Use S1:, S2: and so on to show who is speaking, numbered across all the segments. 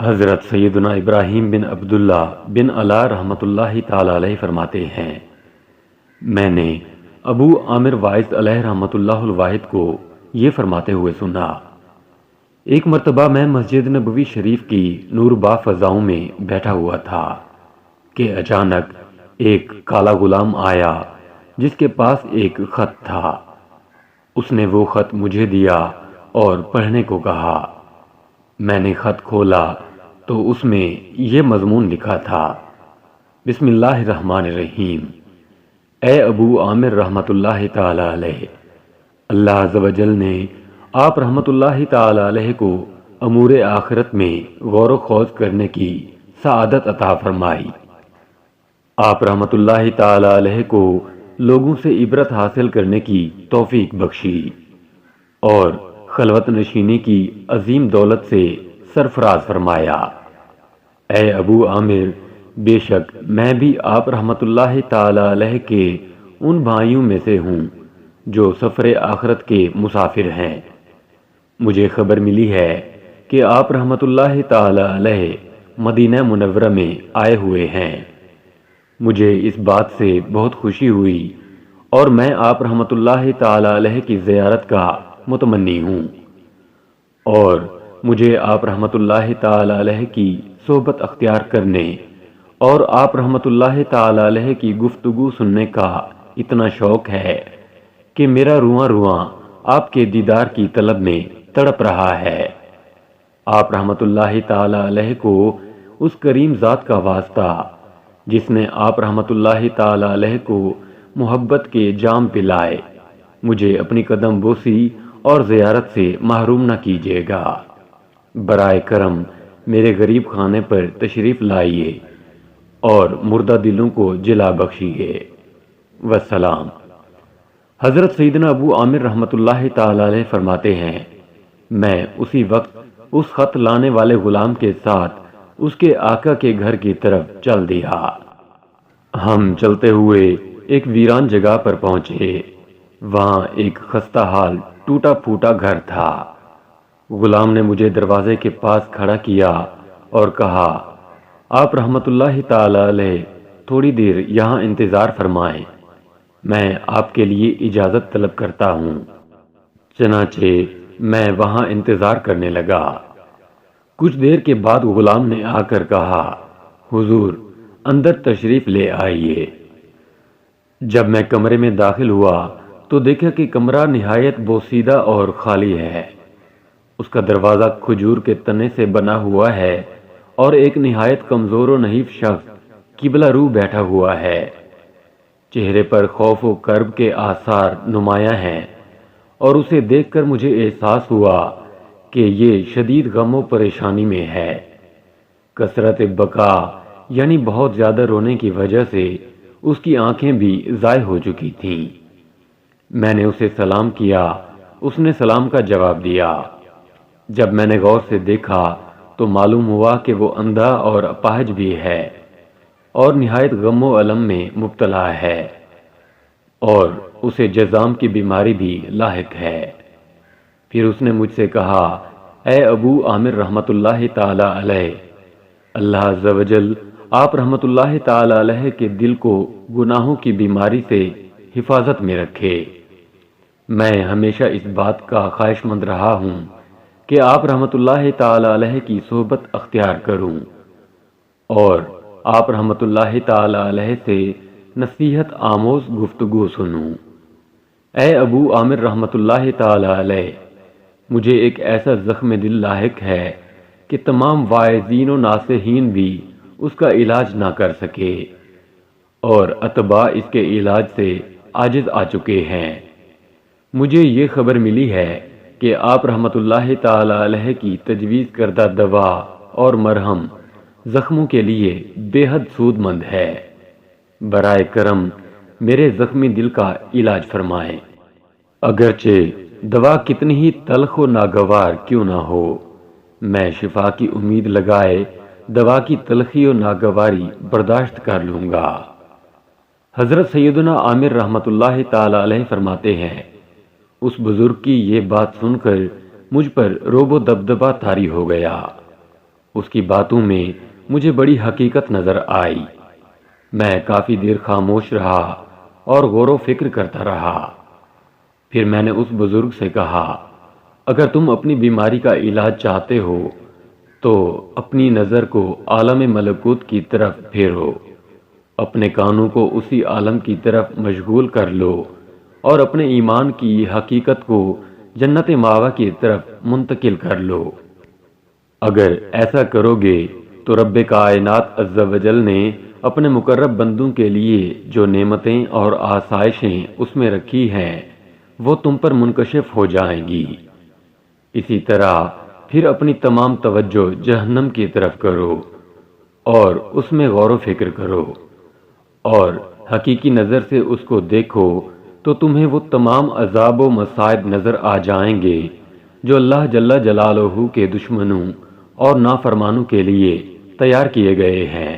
S1: حضرت سیدنا ابراہیم بن عبداللہ بن علا رحمۃ اللہ تعالی علیہ فرماتے ہیں، میں نے ابو عامر واعظ علیہ رحمۃ اللہ الواحد کو یہ فرماتے ہوئے سنا، ایک مرتبہ میں مسجد نبوی شریف کی نور با فضاؤں میں بیٹھا ہوا تھا کہ اچانک ایک کالا غلام آیا جس کے پاس ایک خط تھا۔ اس نے وہ خط مجھے دیا اور پڑھنے کو کہا۔ میں نے خط کھولا تو اس میں یہ مضمون لکھا تھا، بسم اللہ الرحمن الرحیم، اے ابو عامر رحمۃ اللہ تعالی علیہ، اللہ عز و جل نے آپ رحمۃ اللہ تعالی علیہ کو امور آخرت میں غور و خوض کرنے کی سعادت عطا فرمائی۔ آپ رحمۃ اللہ تعالی علیہ کو لوگوں سے عبرت حاصل کرنے کی توفیق بخشی اور خلوت نشینی کی عظیم دولت سے سرفراز فرمایا۔ اے ابو عامر، بے شک میں بھی آپ رحمۃ اللہ تعالی علیہ کے ان بھائیوں میں سے ہوں جو سفر آخرت کے مسافر ہیں۔ مجھے خبر ملی ہے کہ آپ رحمۃ اللہ تعالی علیہ مدینہ منورہ میں آئے ہوئے ہیں۔ مجھے اس بات سے بہت خوشی ہوئی اور میں آپ رحمۃ اللہ تعالی علیہ کی زیارت کا متمنی ہوں، اور مجھے آپ رحمۃ اللہ تعالی علیہ کی صحبت اختیار کرنے اور آپ رحمۃ اللہ تعالی علیہ کی گفتگو سننے کا اتنا شوق ہے کہ میرا رواں رواں آپ کے دیدار کی طلب میں تڑپ رہا ہے۔ آپ رحمۃ اللہ تعالی علیہ کو اس کریم ذات کا واسطہ جس نے آپ رحمۃ اللہ تعالی علیہ کو محبت کے جام پلائے، مجھے اپنی قدم بوسی اور زیارت سے محروم نہ کیجیے گا۔ برائے کرم میرے غریب خانے پر تشریف لائیے اور مردہ دلوں کو جلا بخشیے۔ والسلام۔ حضرت سیدنا ابو عامر رحمۃ اللہ تعالی علیہ فرماتے ہیں، میں اسی وقت اس خط لانے والے غلام کے ساتھ اس کے آقا کے گھر کی طرف چل دیا۔ ہم چلتے ہوئے ایک ویران جگہ پر پہنچے۔ وہاں ایک خستہ حال ٹوٹا پھوٹا گھر تھا۔ غلام نے مجھے دروازے کے پاس کھڑا کیا اور کہا، آپ رحمۃ اللہ تعالی علیہ تھوڑی دیر یہاں انتظار فرمائیں، میں آپ کے لیے اجازت طلب کرتا ہوں۔ چنانچہ میں وہاں انتظار کرنے لگا۔ کچھ دیر کے بعد غلام نے آ کر کہا، حضور اندر تشریف لے آئیے۔ جب میں کمرے میں داخل ہوا تو دیکھا کہ کمرہ نہایت بوسیدہ اور خالی ہے۔ اس کا دروازہ کھجور کے تنے سے بنا ہوا ہے اور ایک نہایت کمزور و نحیف شخص قبلہ رو بیٹھا ہوا ہے۔ چہرے پر خوف و کرب کے آثار نمایاں ہیں، اور اسے دیکھ کر مجھے احساس ہوا کہ یہ شدید غم و پریشانی میں ہے۔ کثرت بکا یعنی بہت زیادہ رونے کی وجہ سے اس کی آنکھیں بھی ضائع ہو چکی تھیں۔ میں نے اسے سلام کیا، اس نے سلام کا جواب دیا۔ جب میں نے غور سے دیکھا تو معلوم ہوا کہ وہ اندھا اور اپاہج بھی ہے اور نہایت غم و الم میں مبتلا ہے، اور اسے جذام کی بیماری بھی لاحق ہے۔ پھر اس نے مجھ سے کہا، اے ابو عامر رحمۃ اللہ تعالی علیہ، اللہ عز و جل آپ رحمۃ اللہ تعالی علیہ کے دل کو گناہوں کی بیماری سے حفاظت میں رکھے۔ میں ہمیشہ اس بات کا خواہش مند رہا ہوں کہ آپ رحمۃ اللہ تعالی علیہ کی صحبت اختیار کروں اور آپ رحمۃ اللہ تعالی علیہ سے نصیحت آموز گفتگو سنوں۔ اے ابو عامر رحمۃ اللہ تعالی علیہ، مجھے ایک ایسا زخم دل لاحق ہے کہ تمام واعظین و ناصحین بھی اس کا علاج نہ کر سکے، اور اتباع اس کے علاج سے عاجز آ چکے ہیں۔ مجھے یہ خبر ملی ہے کہ آپ رحمۃ اللہ تعالی علیہ کی تجویز کردہ دوا اور مرہم زخموں کے لیے بے حد سود مند ہے۔ برائے کرم میرے زخمی دل کا علاج فرمائیں، اگرچہ دوا کتنی ہی تلخ و ناگوار کیوں نہ ہو۔ میں شفا کی امید لگائے دوا کی تلخی و ناگواری برداشت کر لوں گا۔ حضرت سیدنا عامر رحمۃ اللہ تعالی علیہ فرماتے ہیں، اس بزرگ کی یہ بات سن کر مجھ پر روب و دبدبہ طاری ہو گیا۔ اس کی باتوں میں مجھے بڑی حقیقت نظر آئی۔ میں کافی دیر خاموش رہا اور غور و فکر کرتا رہا۔ پھر میں نے اس بزرگ سے کہا، اگر تم اپنی بیماری کا علاج چاہتے ہو تو اپنی نظر کو عالم ملکوت کی طرف پھیرو، اپنے کانوں کو اسی عالم کی طرف مشغول کر لو اور اپنے ایمان کی حقیقت کو جنت ماوا کی طرف منتقل کر لو۔ اگر ایسا کرو گے تو رب کائنات عز و جل نے اپنے مقرب بندوں کے لیے جو نعمتیں اور آسائشیں اس میں رکھی ہیں وہ تم پر منکشف ہو جائیں گی۔ اسی طرح پھر اپنی تمام توجہ جہنم کی طرف کرو اور اس میں غور و فکر کرو اور حقیقی نظر سے اس کو دیکھو تو تمہیں وہ تمام عذاب و مصائب نظر آ جائیں گے جو اللہ جل جلالہ کے دشمنوں اور نافرمانوں کے لیے تیار کیے گئے ہیں۔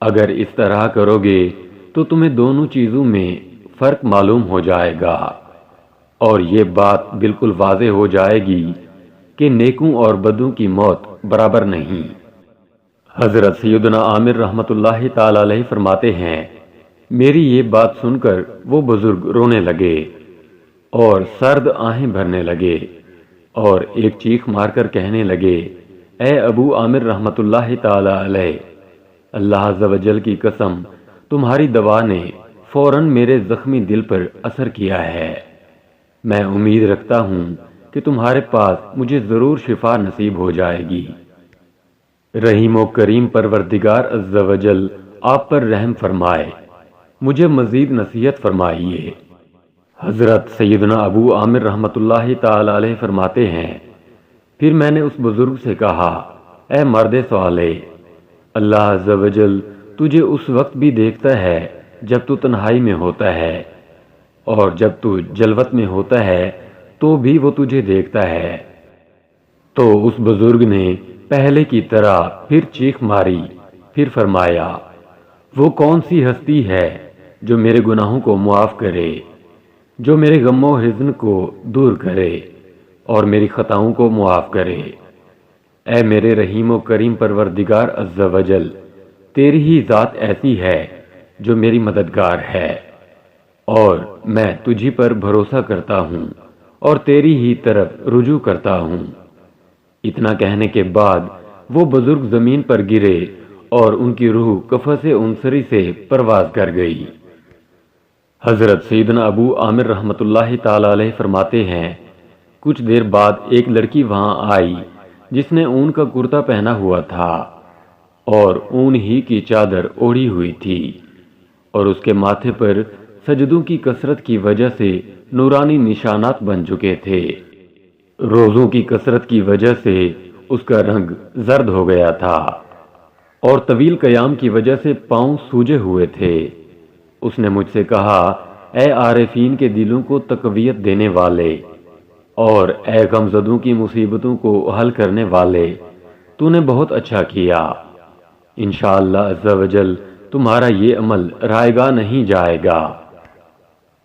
S1: اگر اس طرح کرو گے تو تمہیں دونوں چیزوں میں فرق معلوم ہو جائے گا اور یہ بات بالکل واضح ہو جائے گی کہ نیکوں اور بدوں کی موت برابر نہیں۔ حضرت سیدنا عامر رحمۃ اللہ تعالی علیہ فرماتے ہیں، میری یہ بات سن کر وہ بزرگ رونے لگے اور سرد آہیں بھرنے لگے اور ایک چیخ مار کر کہنے لگے، اے ابو عامر رحمۃ اللہ تعالی علیہ، اللہ عز و جل کی قسم، تمہاری دوا نے فوراً میرے زخمی دل پر اثر کیا ہے۔ میں امید رکھتا ہوں کہ تمہارے پاس مجھے ضرور شفا نصیب ہو جائے گی۔ رحیم و کریم پروردگار عز و جل آپ پر رحم فرمائے، مجھے مزید نصیحت فرمائیے۔ حضرت سیدنا ابو عامر رحمۃ اللہ تعالی علیہ فرماتے ہیں، پھر میں نے اس بزرگ سے کہا، اے مرد صالح، اللہ عز و جل تجھے اس وقت بھی دیکھتا ہے جب تو تنہائی میں ہوتا ہے، اور جب تو جلوت میں ہوتا ہے تو بھی وہ تجھے دیکھتا ہے۔ تو اس بزرگ نے پہلے کی طرح پھر چیخ ماری، پھر فرمایا، وہ کون سی ہستی ہے جو میرے گناہوں کو معاف کرے، جو میرے غم و حزن کو دور کرے اور میری خطاؤں کو معاف کرے۔ اے میرے رحیم و کریم پروردگار عز و جل، تیری ہی ذات ایسی ہے جو میری مددگار ہے، اور میں تجھی پر بھروسہ کرتا ہوں اور تیری ہی طرف رجوع کرتا ہوں۔ اتنا کہنے کے بعد وہ بزرگ زمین پر گرے اور ان کی روح قفس انصری سے پرواز کر گئی۔ حضرت سیدنا ابو عامر رحمۃ اللہ تعالی علیہ فرماتے ہیں، کچھ دیر بعد ایک لڑکی وہاں آئی جس نے اون کا کرتا پہنا ہوا تھا اور اون ہی کی چادر اوڑھی ہوئی تھی، اور اس کے ماتھے پر سجدوں کی کثرت کی وجہ سے نورانی نشانات بن چکے تھے۔ روزوں کی کثرت کی وجہ سے اس کا رنگ زرد ہو گیا تھا اور طویل قیام کی وجہ سے پاؤں سوجے ہوئے تھے۔ اس نے مجھ سے کہا، اے عارفین کے دلوں کو تقویت دینے والے اور اے غمزدوں کی مصیبتوں کو حل کرنے والے، تو نے بہت اچھا کیا۔ انشاءاللہ عز و جل تمہارا یہ عمل رائے گاہ نہیں جائے گا۔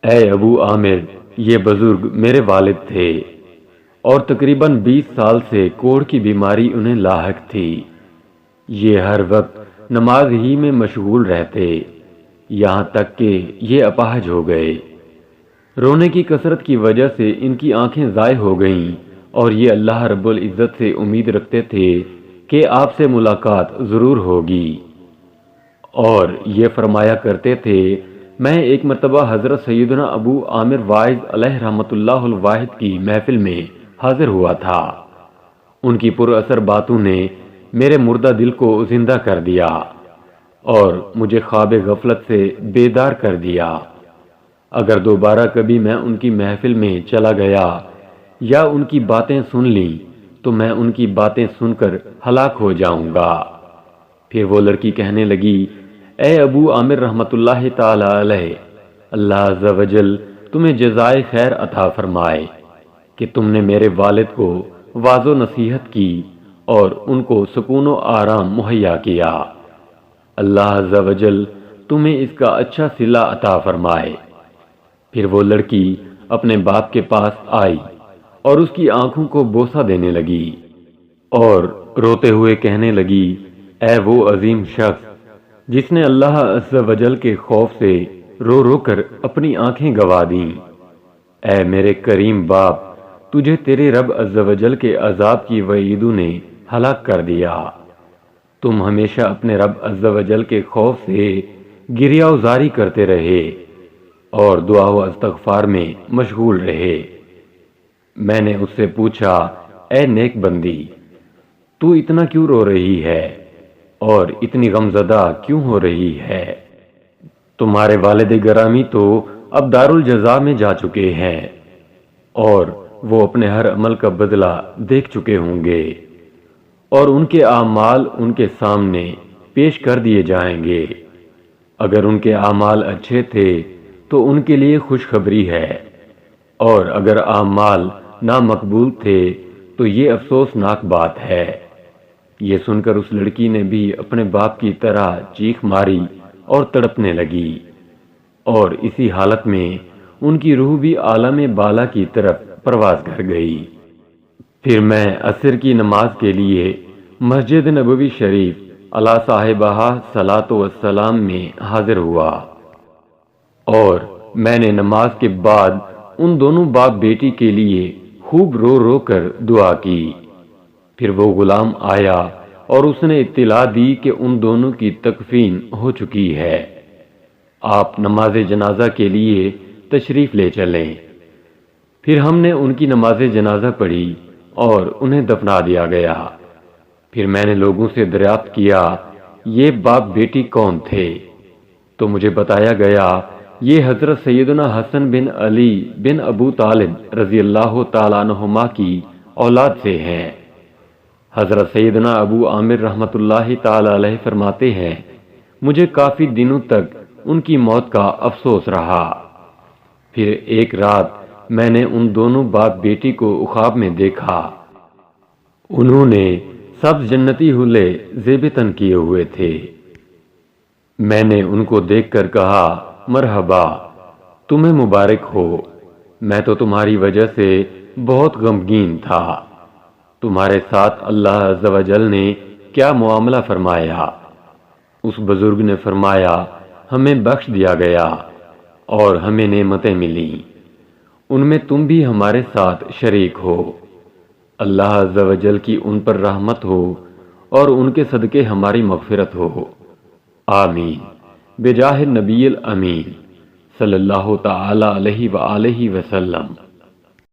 S1: اے ابو عامر، یہ بزرگ میرے والد تھے اور تقریباً 20 سال سے کوڑ کی بیماری انہیں لاحق تھی۔ یہ ہر وقت نماز ہی میں مشغول رہتے، یہاں تک کہ یہ اپاہج ہو گئے۔ رونے کی کثرت کی وجہ سے ان کی آنکھیں ضائع ہو گئیں اور یہ اللہ رب العزت سے امید رکھتے تھے کہ آپ سے ملاقات ضرور ہوگی، اور یہ فرمایا کرتے تھے، میں ایک مرتبہ حضرت سیدنا ابو عامر وائز علیہ رحمۃ اللہ الواحد کی محفل میں حاضر ہوا تھا۔ ان کی پر اثر باتوں نے میرے مردہ دل کو زندہ کر دیا اور مجھے خواب غفلت سے بیدار کر دیا۔ اگر دوبارہ کبھی میں ان کی محفل میں چلا گیا یا ان کی باتیں سن لیں تو میں ان کی باتیں سن کر ہلاک ہو جاؤں گا۔ پھر وہ لڑکی کہنے لگی، اے ابو عامر رحمۃ اللہ تعالی علیہ، اللہ عز و جل تمہیں جزائے خیر عطا فرمائے کہ تم نے میرے والد کو واعظ و نصیحت کی اور ان کو سکون و آرام مہیا کیا۔ اللہ عز و جل تمہیں اس کا اچھا صلہ عطا فرمائے۔ پھر وہ لڑکی اپنے باپ کے پاس آئی اور اس کی آنکھوں کو بوسہ دینے لگی اور روتے ہوئے کہنے لگی، اے وہ عظیم شخص جس نے اللہ عز و جل کے خوف سے رو رو کر اپنی آنکھیں گوا دیں، اے میرے کریم باپ، تجھے تیرے رب عز و جل کے عذاب کی وعیدوں نے ہلاک کر دیا۔ تم ہمیشہ اپنے رب عز و جل کے خوف سے گریہ وزاری کرتے رہے اور دعا و استغفار میں مشغول رہے۔ میں نے اس سے پوچھا، اے نیک بندی، تو اتنا کیوں رو رہی ہے اور اتنی غمزدہ کیوں ہو رہی ہے؟ تمہارے والد گرامی تو اب دارالجزا میں جا چکے ہیں اور وہ اپنے ہر عمل کا بدلہ دیکھ چکے ہوں گے اور ان کے اعمال ان کے سامنے پیش کر دیے جائیں گے۔ اگر ان کے اعمال اچھے تھے تو ان کے لیے خوشخبری ہے، اور اگر اعمال نامقبول تھے تو یہ افسوسناک بات ہے۔ یہ سن کر اس لڑکی نے بھی اپنے باپ کی طرح چیخ ماری اور تڑپنے لگی، اور اسی حالت میں ان کی روح بھی عالم بالا کی طرف پرواز کر گئی۔ پھر میں عصر کی نماز کے لیے مسجد نبوی شریف علی صاحبہ صلاۃ والسلام میں حاضر ہوا، اور میں نے نماز کے بعد ان دونوں باپ بیٹی کے لیے خوب رو رو کر دعا کی۔ پھر وہ غلام آیا اور اس نے اطلاع دی کہ ان دونوں کی تکفین ہو چکی ہے، آپ نماز جنازہ کے لیے تشریف لے چلیں۔ پھر ہم نے ان کی نماز جنازہ پڑھی اور انہیں دفنا دیا گیا۔ پھر میں نے لوگوں سے دریافت کیا، یہ باپ بیٹی کون تھے؟ تو مجھے بتایا گیا، یہ حضرت سیدنا حسن بن علی بن ابو طالب رضی اللہ تعالیٰ عنہما کی اولاد سے ہیں۔ حضرت سیدنا ابو عامر رحمۃ اللہ تعالیٰ علیہ فرماتے ہیں، مجھے کافی دنوں تک ان کی موت کا افسوس رہا۔ پھر ایک رات میں نے ان دونوں باپ بیٹی کو خواب میں دیکھا۔ انہوں نے سبز جنتی حلے زیب تن کیے ہوئے تھے۔ میں نے ان کو دیکھ کر کہا، مرحبا، تمہیں مبارک ہو، میں تو تمہاری وجہ سے بہت غمگین تھا۔ تمہارے ساتھ اللہ عز و جل نے کیا معاملہ فرمایا؟ اس بزرگ نے فرمایا، ہمیں بخش دیا گیا اور ہمیں نعمتیں ملیں، ان میں تم بھی ہمارے ساتھ شریک ہو۔ اللہ عز و جل کی ان پر رحمت ہو اور ان کے صدقے ہماری مغفرت ہو، آمین، بجاہ النبی الامین صلی اللہ تعالی علیہ وآلہ وسلم۔